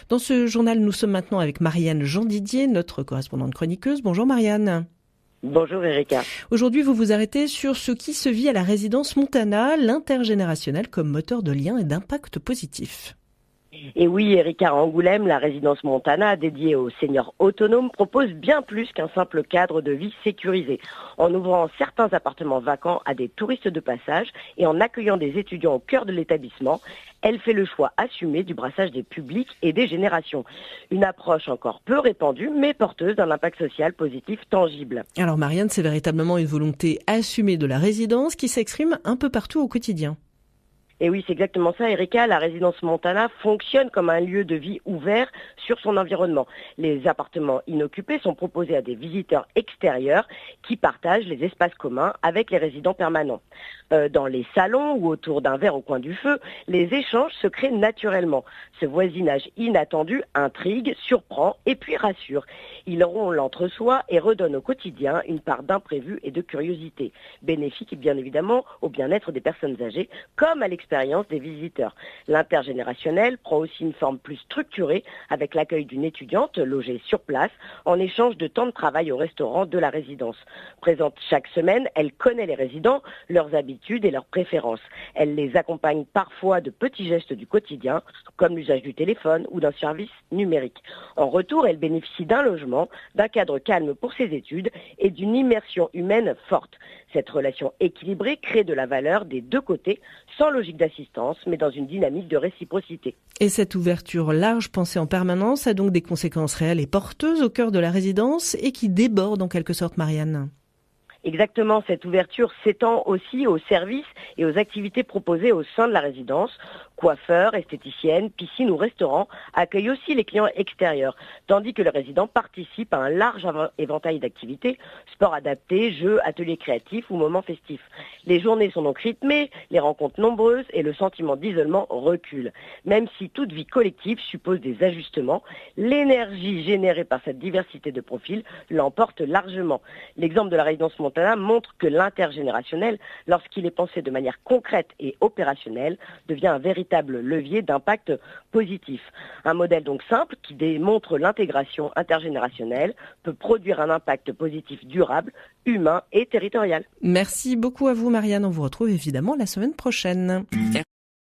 Dans ce journal, nous sommes maintenant avec Marianne Jean-Didier, notre correspondante chroniqueuse. Bonjour Marianne. Bonjour Erika. Aujourd'hui, vous vous arrêtez sur ce qui se vit à la résidence Montana, l'intergénérationnel comme moteur de lien et d'impact positif. Et oui, Erika, à Angoulême, la résidence Montana, dédiée aux seniors autonomes, propose bien plus qu'un simple cadre de vie sécurisé. En ouvrant certains appartements vacants à des touristes de passage et en accueillant des étudiants au cœur de l'établissement, elle fait le choix assumé du brassage des publics et des générations. Une approche encore peu répandue, mais porteuse d'un impact social positif tangible. Alors Marianne, c'est véritablement une volonté assumée de la résidence qui s'exprime un peu partout au quotidien. Et oui, c'est exactement ça, Erika. La résidence Montana fonctionne comme un lieu de vie ouvert sur son environnement. Les appartements inoccupés sont proposés à des visiteurs extérieurs qui partagent les espaces communs avec les résidents permanents. Dans les salons ou autour d'un verre au coin du feu, les échanges se créent naturellement. Ce voisinage inattendu intrigue, surprend et puis rassure. Il rompt l'entre-soi et redonne au quotidien une part d'imprévu et de curiosité, bénéfique bien évidemment au bien-être des personnes âgées comme à l'expérience des visiteurs. L'intergénérationnel prend aussi une forme plus structurée avec l'accueil d'une étudiante logée sur place en échange de temps de travail au restaurant de la résidence. Présente chaque semaine, elle connaît les résidents, leurs habitudes et leurs préférences. Elle les accompagne parfois de petits gestes du quotidien, comme l'usage du téléphone ou d'un service numérique. En retour, elle bénéficie d'un logement, d'un cadre calme pour ses études et d'une immersion humaine forte. Cette relation équilibrée crée de la valeur des deux côtés, sans logique d'assistance, mais dans une dynamique de réciprocité. Et cette ouverture large, pensée en permanence, a donc des conséquences réelles et porteuses au cœur de la résidence et qui débordent en quelque sorte, Marianne. Exactement, cette ouverture s'étend aussi aux services et aux activités proposées au sein de la résidence. Coiffeurs, esthéticiennes, piscines ou restaurants accueillent aussi les clients extérieurs, tandis que les résidents participent à un large éventail d'activités, sports adaptés, jeux, ateliers créatifs ou moments festifs. Les journées sont donc rythmées, les rencontres nombreuses et le sentiment d'isolement recule. Même si toute vie collective suppose des ajustements, l'énergie générée par cette diversité de profils l'emporte largement. L'exemple de la résidence Montana montre que l'intergénérationnel, lorsqu'il est pensé de manière concrète et opérationnelle, devient un véritable levier d'impact positif. Un modèle donc simple qui démontre l'intégration intergénérationnelle peut produire un impact positif durable, humain et territorial. Merci beaucoup à vous Marianne, on vous retrouve évidemment la semaine prochaine.